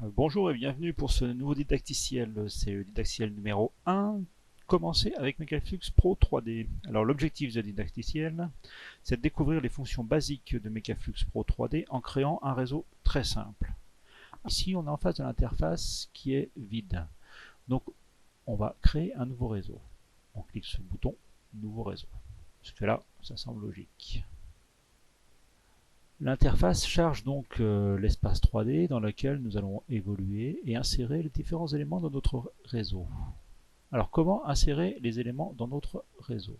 Bonjour et bienvenue pour ce nouveau didacticiel. C'est le didacticiel numéro 1. Commencer avec Mecaflux Pro 3D. Alors l'objectif de didacticiel, c'est de découvrir les fonctions basiques de Mecaflux Pro 3D en créant un réseau très simple. Ici, on est en face de l'interface qui est vide. Donc, on va créer un nouveau réseau. On clique sur le bouton Nouveau réseau. Jusque-là, ça semble logique. L'interface charge donc l'espace 3D dans lequel nous allons évoluer et insérer les différents éléments dans notre réseau. Alors comment insérer les éléments dans notre réseau?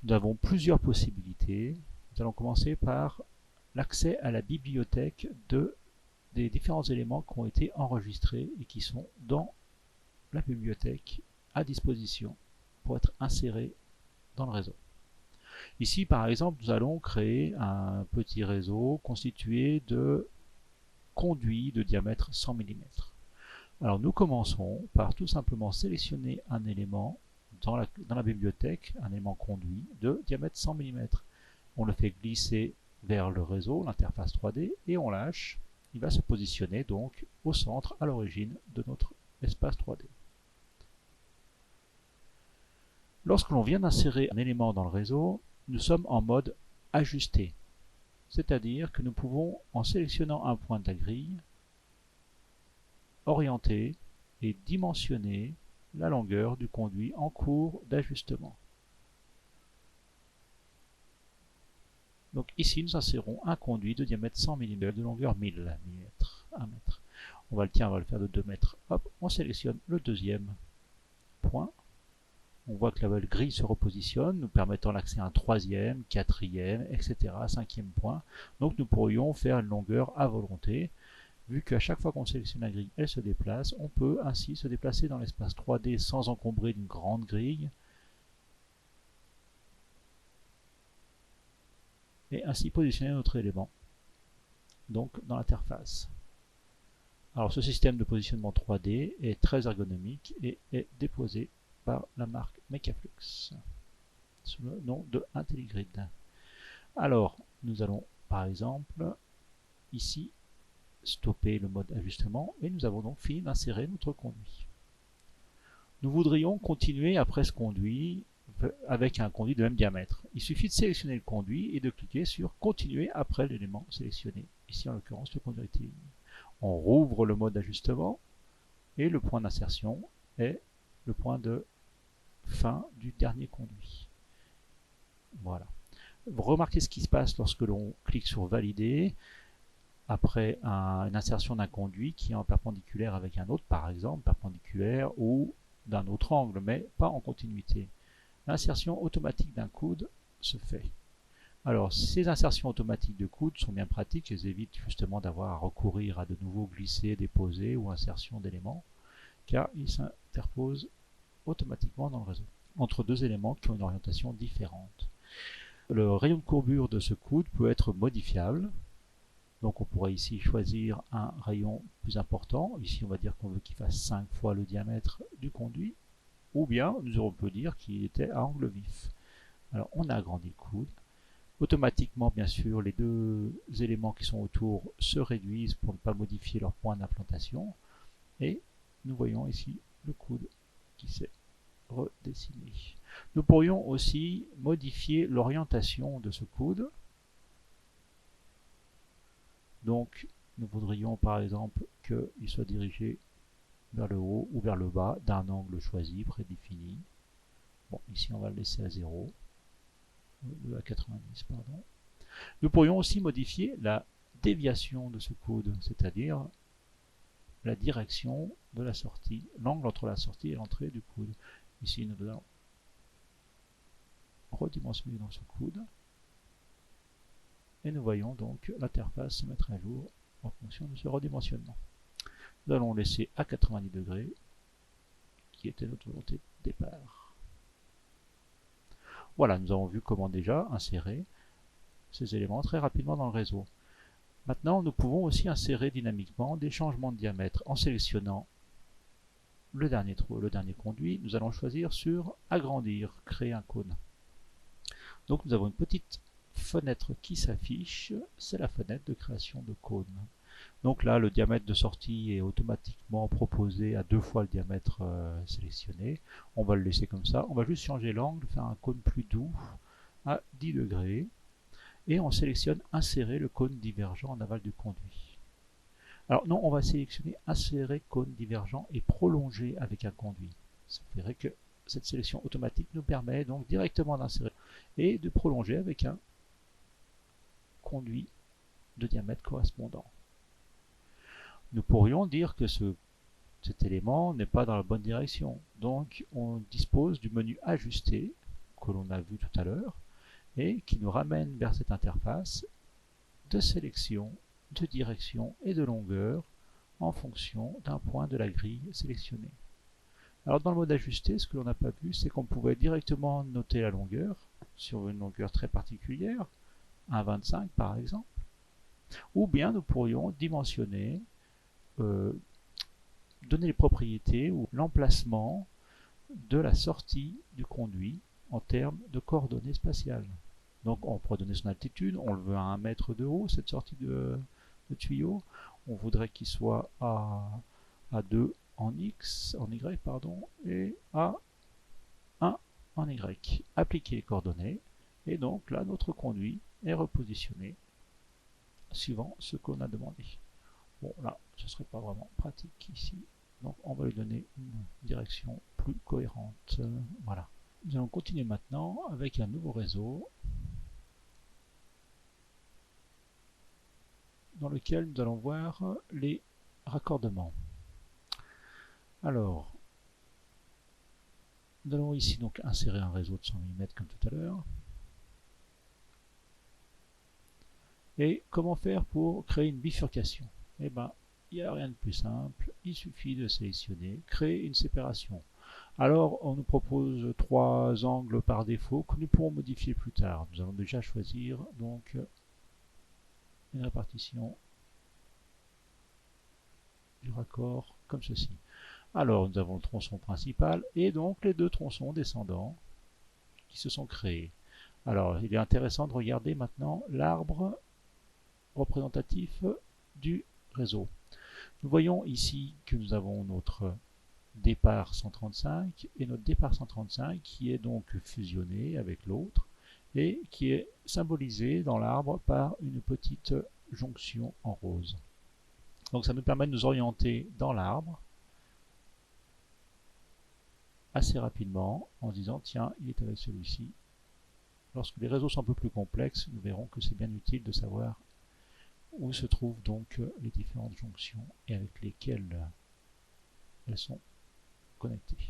Nous avons plusieurs possibilités. Nous allons commencer par l'accès à la bibliothèque des différents éléments qui ont été enregistrés et qui sont dans la bibliothèque à disposition pour être insérés dans le réseau. Ici, par exemple, nous allons créer un petit réseau constitué de conduits de diamètre 100 mm. Alors nous commençons par tout simplement sélectionner un élément dans la bibliothèque, un élément conduit de diamètre 100 mm. On le fait glisser vers le réseau, l'interface 3D, et on lâche. Il va se positionner donc au centre, à l'origine de notre espace 3D. Lorsque l'on vient d'insérer un élément dans le réseau, nous sommes en mode ajusté. C'est-à-dire que nous pouvons, en sélectionnant un point de la grille, orienter et dimensionner la longueur du conduit en cours d'ajustement. Donc ici, nous insérons un conduit de diamètre 100 mm, de longueur 1000 mm, 1 mètre. On va le faire de 2 mètres. Hop, on sélectionne le deuxième point. On voit que la grille se repositionne, nous permettant l'accès à un troisième, quatrième, etc., cinquième point. Donc nous pourrions faire une longueur à volonté. Vu qu'à chaque fois qu'on sélectionne la grille, elle se déplace, on peut ainsi se déplacer dans l'espace 3D sans encombrer d'une grande grille. Et ainsi positionner notre élément, donc dans l'interface. Alors ce système de positionnement 3D est très ergonomique et est déposé par la marque Mecaflux sous le nom de IntelliGrid. Alors nous allons par exemple ici stopper le mode ajustement et nous avons donc fini d'insérer notre conduit. Nous voudrions continuer après ce conduit avec un conduit de même diamètre. Il suffit de sélectionner le conduit et de cliquer sur continuer après l'élément sélectionné. Ici en l'occurrence le conduit rectiligne. On rouvre le mode d'ajustement et le point d'insertion est le point de fin du dernier conduit. Voilà. Remarquez ce qui se passe lorsque l'on clique sur valider après une insertion d'un conduit qui est en perpendiculaire avec un autre, par exemple perpendiculaire ou d'un autre angle, mais pas en continuité. L'insertion automatique d'un coude se fait. Alors, ces insertions automatiques de coude sont bien pratiques, elles évitent justement d'avoir à recourir à de nouveaux glisser, déposer ou insertion d'éléments, car ils s'interposent automatiquement dans le réseau, entre deux éléments qui ont une orientation différente. Le rayon de courbure de ce coude peut être modifiable, donc on pourrait ici choisir un rayon plus important, ici on va dire qu'on veut qu'il fasse 5 fois le diamètre du conduit, ou bien on peut dire qu'il était à angle vif. Alors on a agrandi le coude. Automatiquement, bien sûr, les deux éléments qui sont autour se réduisent pour ne pas modifier leur point d'implantation. Et nous voyons ici le coude qui s'est redessiné. Nous pourrions aussi modifier l'orientation de ce coude. Donc, nous voudrions par exemple qu'il soit dirigé vers le haut ou vers le bas d'un angle choisi, prédéfini. Bon, ici on va le laisser à 0. À 90, pardon. Nous pourrions aussi modifier la déviation de ce coude, c'est-à-dire la direction de la sortie, l'angle entre la sortie et l'entrée du coude. Ici, nous allons redimensionner dans ce coude et nous voyons donc l'interface se mettre à jour en fonction de ce redimensionnement. Nous allons laisser à 90 degrés, qui était notre volonté de départ. Voilà, nous avons vu comment déjà insérer ces éléments très rapidement dans le réseau. Maintenant, nous pouvons aussi insérer dynamiquement des changements de diamètre en sélectionnant le dernier conduit. Nous allons choisir sur agrandir, créer un cône. Donc nous avons une petite fenêtre qui s'affiche, c'est la fenêtre de création de cône. Donc là, le diamètre de sortie est automatiquement proposé à 2 fois le diamètre sélectionné. On va le laisser comme ça. On va juste changer l'angle, faire un cône plus doux à 10 degrés. Et on sélectionne insérer le cône divergent en aval du conduit. Alors non, on va sélectionner insérer cône divergent et prolonger avec un conduit. Ça ferait que cette sélection automatique nous permet donc directement d'insérer et de prolonger avec un conduit de diamètre correspondant. Nous pourrions dire que cet élément n'est pas dans la bonne direction. Donc on dispose du menu ajuster que l'on a vu tout à l'heure et qui nous ramène vers cette interface de sélection, de direction et de longueur en fonction d'un point de la grille sélectionnée. Alors dans le mode ajuster, ce que l'on n'a pas vu, c'est qu'on pouvait directement noter la longueur sur une longueur très particulière, 1,25 par exemple, ou bien nous pourrions dimensionner, donner les propriétés ou l'emplacement de la sortie du conduit en termes de coordonnées spatiales. Donc on pourrait donner son altitude, on le veut à 1 mètre de haut, cette sortie de tuyau. On voudrait qu'il soit à 2 en X, en Y, pardon, et à 1 en Y. Appliquer les coordonnées, et donc là notre conduit est repositionné suivant ce qu'on a demandé. Bon là, ce ne serait pas vraiment pratique ici, donc on va lui donner une direction plus cohérente. Voilà. Nous allons continuer maintenant avec un nouveau réseau dans lequel nous allons voir les raccordements. Alors, nous allons ici donc insérer un réseau de 100 mm comme tout à l'heure. Et comment faire pour créer une bifurcation? Eh bien, il n'y a rien de plus simple, il suffit de sélectionner, créer une séparation. Alors, on nous propose 3 angles par défaut que nous pourrons modifier plus tard. Nous allons déjà choisir donc une répartition du raccord comme ceci. Alors, nous avons le tronçon principal et donc les 2 tronçons descendants qui se sont créés. Alors, il est intéressant de regarder maintenant l'arbre représentatif du réseau. Nous voyons ici que nous avons notre départ 135 et notre départ 135 qui est donc fusionné avec l'autre et qui est symbolisé dans l'arbre par une petite jonction en rose. Donc ça nous permet de nous orienter dans l'arbre assez rapidement en disant tiens, il est avec celui-ci. Lorsque les réseaux sont un peu plus complexes, nous verrons que c'est bien utile de savoir où se trouvent donc les différentes jonctions et avec lesquelles elles sont connectées.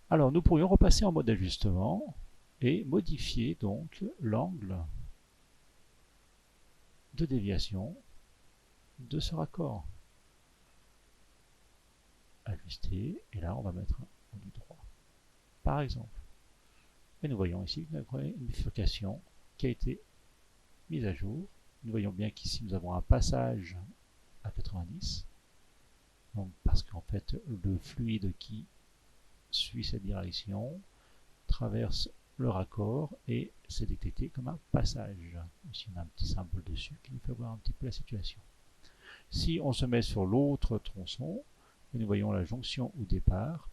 Alors nous pourrions repasser en mode ajustement et modifier donc l'angle de déviation de ce raccord. Ajuster, et là on va mettre un du droit, par exemple. Et nous voyons ici que nous avons une bifurcation qui a été mise à jour. Nous voyons bien qu'ici nous avons un passage à 90, donc parce qu'en fait le fluide qui suit cette direction traverse le raccord et c'est détecté comme un passage. Ici on a un petit symbole dessus qui nous fait voir un petit peu la situation. Si on se met sur l'autre tronçon, nous voyons la jonction au départ,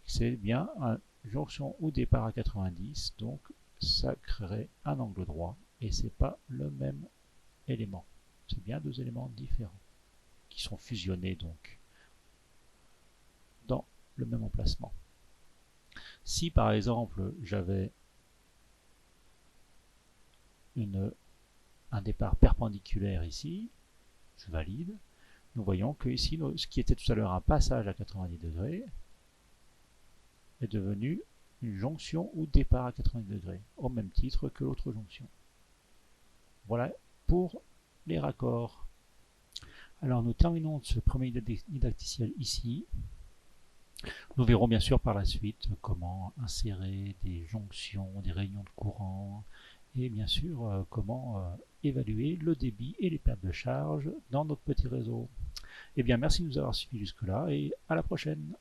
c'est bien une jonction au départ à 90, donc ça créerait un angle droit et c'est pas le même élément. C'est bien 2 éléments différents qui sont fusionnés donc dans le même emplacement. Si par exemple j'avais un départ perpendiculaire ici, je valide, nous voyons que ici, ce qui était tout à l'heure un passage à 90 degrés est devenu une jonction ou départ à 90 degrés, au même titre que l'autre jonction. Voilà pour les raccords. Alors nous terminons ce premier didacticiel ici. Nous verrons bien sûr par la suite comment insérer des jonctions, des réunions de courant, et bien sûr comment évaluer le débit et les pertes de charge dans notre petit réseau. Eh bien merci de nous avoir suivis jusque-là et à la prochaine.